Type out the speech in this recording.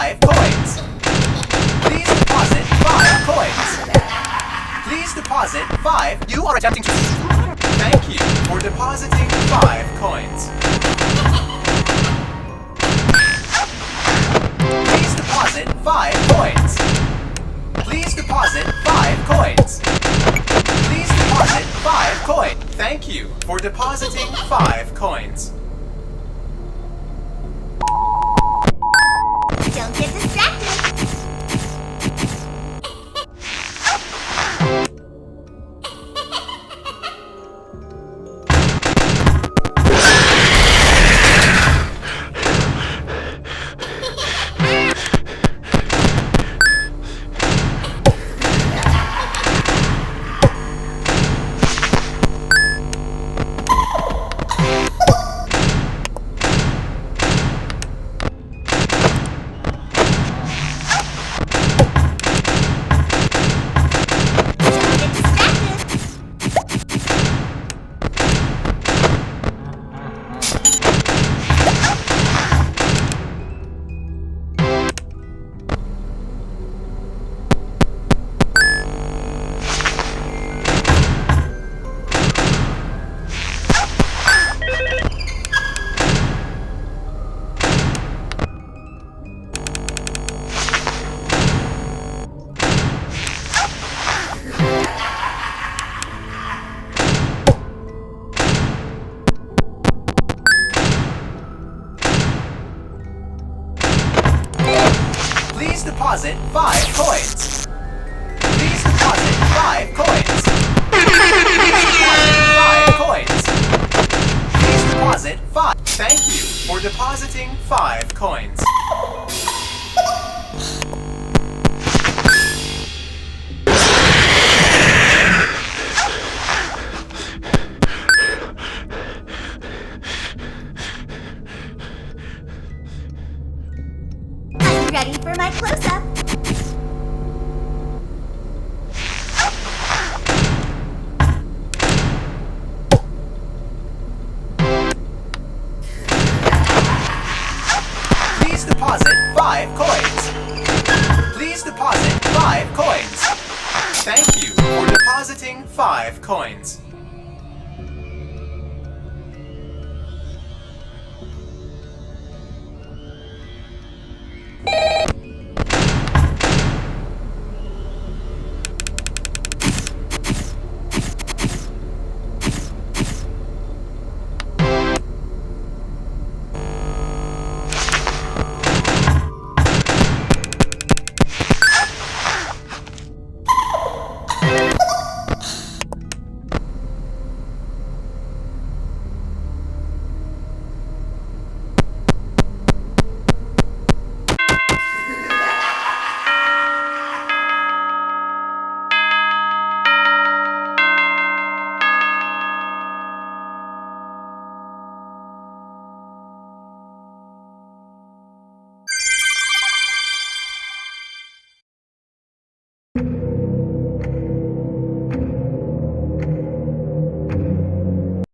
5 coins. Please deposit 5 coins. Please deposit 5. You are attempting to... Thank you for depositing 5 coins. Please deposit 5 coins. Please deposit 5 coins. Please deposit 5 coins. Thank you for depositing 5 coins. Don't get distracted. Please deposit 5 coins. Please deposit 5 coins. Please deposit 5 coins. Please deposit 5. Thank you for depositing 5 coins. Ready for my close-up? Please deposit 5 coins. Please deposit 5 coins. Thank you for depositing 5 coins.